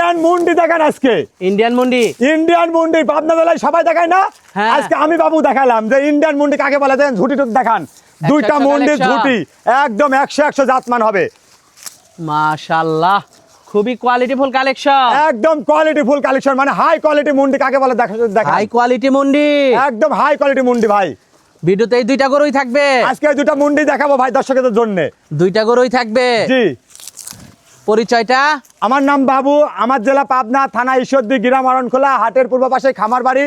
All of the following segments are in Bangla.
ইন্ডিয়ান মুন্ডি দেখেন আজকে। ইন্ডিয়ান মুন্ডি পাবনা জেলায় সবাই দেখায় না, আজকে আমি বাবু দেখালাম যে ইন্ডিয়ান মুন্ডি কাকে বলে। দেন ঝুটি টুটি দেখান, দুইটা মুন্ডির ঝুটি একদম 100 জাতমান হবে। মাশাআল্লাহ, খুবই কোয়ালিটিফুল কালেকশন, একদম কোয়ালিটিফুল কালেকশন, মানে হাই কোয়ালিটি মুন্ডি কাকে বলে দেখা। হাই কোয়ালিটি মুন্ডি, একদম হাই কোয়ালিটি মুন্ডি ভাই। ভিডিওতে এই দুইটা গরুই থাকবে, আজকে এই দুইটা মুন্ডি দেখাবো ভাই দর্শকদের জন্য। দুইটা গরুই থাকবে। জি, পরিচয়টা? আমার নাম বাবু, আমার জেলা পাবনা, থানা ঈশ্বরদী, গ্রাম অরণখোলা, হাটের পূর্ব পাশে খামার বাড়ি।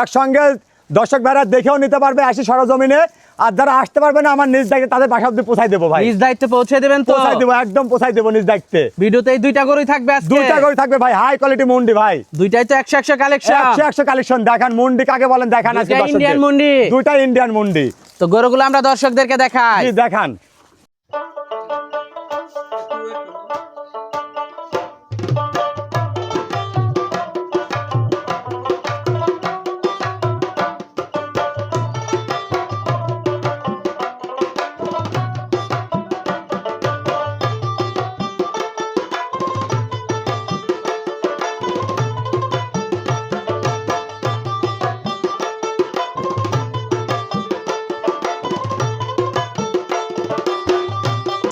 একসঙ্গে দর্শক ভাইরা দেখেও নিতে পারবে আসি সরজমিনে, আর যারা আসতে পারবে না আমার নিজ দায়িত্বে তাদের বাসা অবধি পৌঁছাই দেবো ভাই। নিজ দায়িত্বে পৌঁছে দেবেন তো? পৌঁছাই দেবো, একদম পৌঁছাই দেবো নিজ দায়িত্বে। ভিডিওতে এই দুইটা গরুই থাকবে আজকে? দুইটা গরু থাকবে ভাই, হাই কোয়ালিটি মুন্ডি ভাই। দুইটাই তো 100 কালেকশন। 100 কালেকশন দেখান, মুন্ডি কাকে বলেন দেখান আজকে দর্শকদের। ইন্ডিয়ান মুন্ডি, দুইটা ইন্ডিয়ান মুন্ডি। তো গরুগুলো আমরা দর্শকদেরকে দেখাই। জি দেখান।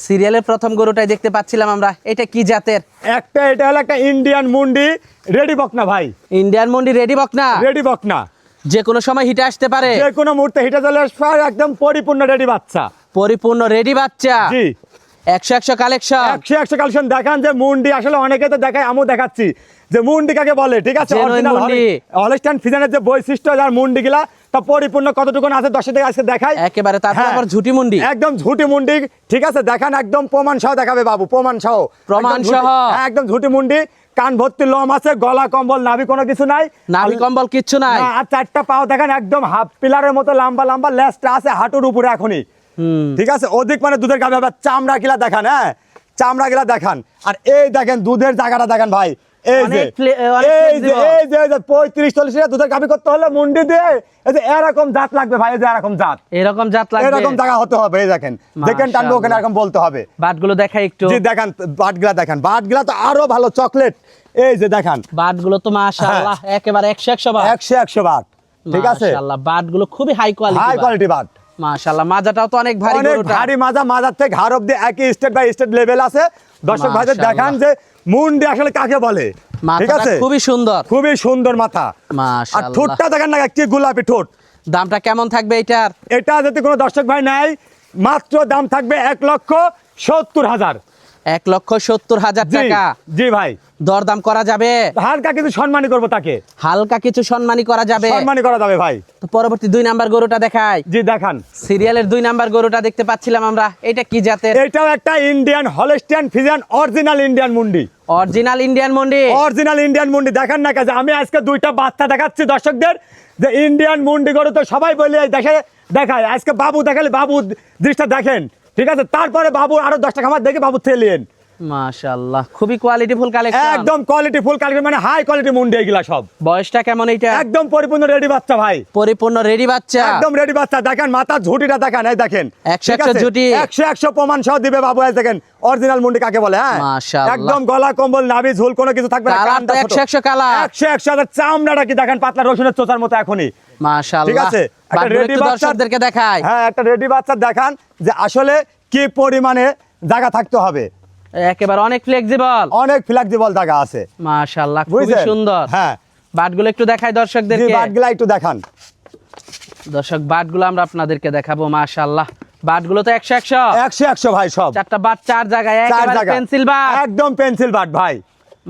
সিরিয়ালের প্রথম গরুটাই দেখতে পাচ্ছিলাম আমরা, এটা কি জাতের? এটা হলো একটা ইন্ডিয়ান মুন্ডি রেডি বকনা ভাই। ইন্ডিয়ান মুন্ডি রেডি বকনা? রেডি বকনা, যে কোনো সময় হিটে আসতে পারে, যে কোনো মুহূর্তে হিটে চলে আসবে, একদম পরিপূর্ণ রেডি বাচ্চা। পরিপূর্ণ রেডি বাচ্চা। জি, 100 কালেকশন। 100 কালেকশন দেখান যে মুন্ডি আসলে অনেকে তো দেখায়, আমিও দেখাচ্ছি যে মুন্ডি কাকে বলে। ঠিক আছে, অরিজিনাল হলস্টাইন ফ্রিজিয়ানের যে বৈশিষ্ট্য যার মুন্ডি গুলা তা পরিপূর্ণ কতটুকু আছে দর্শকদের আজকে দেখাই একেবারে। তারপর আবার ঝুটি মুন্ডি, একদম ঝুটি মুন্ডি। ঠিক আছে, দেখান একদম প্রমাণ সহ দেখাবে বাবু, প্রমাণ সহ। একদম ঝুটি মুন্ডি, কান ভর্তি লোম আছে, গলা কম্বল, নাভি কোনো কিছু নাই, নাভি কম্বল কিচ্ছু নাই। আর চারটা পাও দেখেন একদম হাফ পিলারের মতো লম্বা লম্বা, লেজটা আছে হাঁটুর উপরে এখনই। ঠিক আছে, অধিক মানে দুধের গাভী হবে। চামড়া গিলা দেখান, হ্যাঁ চামড়া গিলা দেখান। আর এই দেখেন দুধের জায়গাটা দেখেন ভাই, এই যে 35-40 লিটার দুধের গাভী করতে হলে মুন্ডি দিয়ে এই যে এরকম জাত লাগবে ভাই, এই যে এরকম জাত, এরকম জাত লাগবে, এরকম জায়গা হতে হবে। এই দেখেন, দেখেন টানবো ওখানে এরকম বলতে হবে। বাটগুলো দেখাই একটু। জি দেখান, বাটগুলা দেখান, বাটগুলা তো আরো ভালো চকলেট। এই যে দেখান বাটগুলো তো মাশাআল্লাহ একেবারে 100 বাট, 100 বাট। ঠিক আছে, মাশাআল্লাহ বাটগুলো খুবই হাই কোয়ালিটি, হাই কোয়ালিটি বাট। মাশাআল্লাহ মাজাটাও তো অনেক ভারী, অনেক ভারী মাজা, মাজার থেকে ঘাড় অবধি একই স্টেট বাই স্টেট লেভেল আছে। দর্শক ভাইদের দেখান যে মুন্ডি আসলে কাকে বলে। ঠিক আছে, খুবই সুন্দর, খুবই সুন্দর মাথা। মাশাআল্লাহ, আর ঠোঁটটা দেখেন না কি গোলাপি ঠোঁট। দামটা কেমন থাকবে এটার? এটা যদি কোনো দর্শক ভাই নেয় মাত্র দাম থাকবে 1,70,000। 1,70,000 টাকা। জি ভাই, দরদাম করা যাবে? হালকা কিছু সম্মানী করবো তাকে, হালকা কিছু সম্মানী করা যাবে, সম্মানী করা যাবে ভাই। তো পরবর্তী 2 নাম্বার গরুটা দেখাই। জি দেখান। সিরিয়ালের 2 নাম্বার গরুটা দেখতে পাচ্ছিলাম আমরা, এটা কি জাতের? এটাও একটা Indian Holstein Friesian original Indian মুন্ডি। অরিজিনাল ইন্ডিয়ান মুন্ডি, অরিজিনাল ইন্ডিয়ান মুন্ডি। দেখান না কাজে আমি আজকে দুইটা বাচ্চা দেখাচ্ছি দর্শকদের যে ইন্ডিয়ান মুন্ডি গরু তো সবাই বলে দেখায়, আজকে বাবু দেখালে বাবু দৃষ্টা দেখেন। ঠিক আছে, তারপরে বাবু আরো 10টা খামার দেখে বাবু থেলিয়েন। মাশাআল্লাহ, খুবই কোয়ালিটিফুল কালেকশন, একদম কোয়ালিটিফুল কালেকশন, মানে হাই কোয়ালিটি মুন্ডি এগুলা সব। বয়সটা কেমন এইটা? একদম পরিপূর্ণ রেডি বাচ্চা ভাই, পরিপূর্ণ রেডি বাচ্চা, একদম রেডি বাচ্চা। দেখেন মাথার ঝুটিটা দেখেন, এই দেখেন 100 ঝুটি, 100 প্রমাণ সহ দিবে বাবু। এই দেখেন অরিজিনাল মুন্ডি কাকে বলে। হ্যাঁ মাশাআল্লাহ, একদম গলা কম্বল, নাভি ঝুল কোনো কিছু থাকবে না। কালার তো 100 কালার, 100 চামড়াটা কি দেখেন পাতলা রসুনের চোচার মতো এখনই। মাশাআল্লাহ, ঠিক আছে, একটা রেডি দর্শকদেরকে দেখায়। হ্যাঁ একটা রেডি বাচ্চা দেখান যে আসলে কি পরিমাণে জায়গা থাকতে হবে। একেবারে অনেক ফ্লেক্সিবল, অনেক ফ্লেক্সিবল জায়গা আছে। মাশাআল্লাহ, খুবই সুন্দর। হ্যাঁ বাটগুলো একটু দেখাই দর্শকদেরকে। জি বাটগুলো একটু দেখান দর্শক, বাটগুলো আমরা আপনাদেরকে দেখাবো। মাশাআল্লাহ, বাটগুলো তো 100 ভাই সব। চারটা বাট চার জায়গায়, একেবারে পেন্সিল বাট, একদম পেন্সিল বাট ভাই।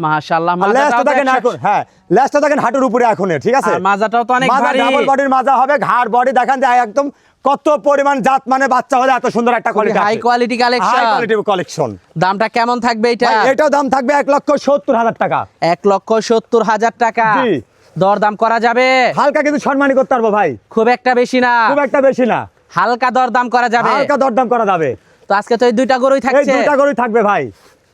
মাশাআল্লাহ, মাজাটাও দেখেন এখন, হ্যাঁ লেজটা দেখেন হাঁটুর উপরে এখন। ঠিক আছে, আর মাজাটাও তো অনেক ভারী, ডাবল বডির মাজা হবে, ঘাড় বডি দেখেন যে একদম কত পরিমাণ জাত, মানে বাচ্চা হলে এত সুন্দর একটা quality, high quality collection, high quality collection. দামটা কেমন থাকবে এটা? এটাও দাম থাকবে 1,70,000 টাকা। 1,70,000 টাকা। জি, দরদাম করা যাবে? হালকা কিছু সম্মানী করতে পারবো ভাই, খুব একটা বেশি না, খুব একটা বেশি না, হালকা দরদাম করা যাবে, হালকা দরদাম করা যাবে। তো আজকে তো এই দুইটা গরুই এই থাকছে, দুইটা গরুই থাকবে ভাই।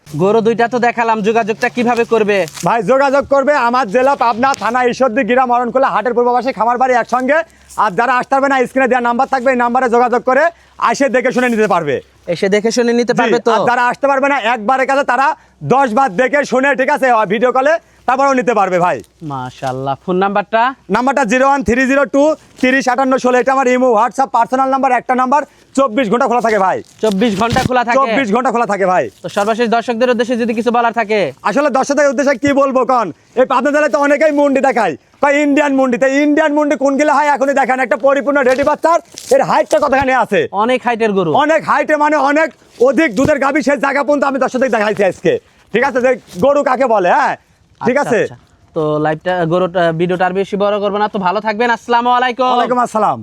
গরু দুইটা তো দেখালাম, যোগাযোগটা কিভাবে করবে ভাই? যোগাযোগ করবে আমার জেলা পাবনা, থানা ঈশ্বরদী, গ্রাম অরণখোলা, হাটের পূর্ব পাশে খামার বাড়ি একসঙ্গে। আর যারা আসতে পারবে না স্ক্রিনে দেওয়া নাম্বার থাকবে, এই নাম্বারে যোগাযোগ করে আসে দেখে শুনে নিতে পারবে। এসে দেখে শুনে নিতে পারবে জি, তো? আর যারা আসতে পারবে না একবারের কাছে তারা 10 বার দেখে শুনে ঠিক আছে ভিডিও কলে তারপরেও নিতে পারবে ভাই। মাশাআল্লাহ। ফোন নাম্বারটা? নাম্বারটা 01302 305816, এটা আমার ইমো হোয়াটসঅ্যাপ পার্সোনাল নাম্বার, একটা নাম্বার 24 ঘন্টা খোলা থাকে ভাই। 24 ঘন্টা খোলা থাকে? 24 ঘন্টা খোলা থাকে ভাই। তো সর্বশেষ দর্শকদের উদ্দেশ্যে যদি কিছু বলার থাকে? আসলে দর্শকদের উদ্দেশ্যে কি বলবো কোন, এই পাবনা জেলায় তো অনেকেই মুন্ডি দেখায় বা ইন্ডিয়ান মুন্ডি, তাই ইন্ডিয়ান মুন্ডি কোনগুলো হয় এখনই দেখেন, একটা পরিপূর্ণ রেডি বাচ্চার এর হাইটটা কতখানি আছে, অনেক হাইটের গরু। অনেক হাইটে মানে অনেক অধিক দুধের গাভী, সেই জায়গা পর্যন্ত আমি দর্শকদের দেখাইছি আজকে, ঠিক আছে, যে গরু কাকে বলে। হ্যাঁ ঠিক আচ্ছা, আছে। আচ্ছা। তো লাইভটা ভিডিওটা আর বেশি বড় করবো না, তো ভালো থাকবেন। আসসালামু আলাইকুম। ওয়ালাইকুম আসসালাম।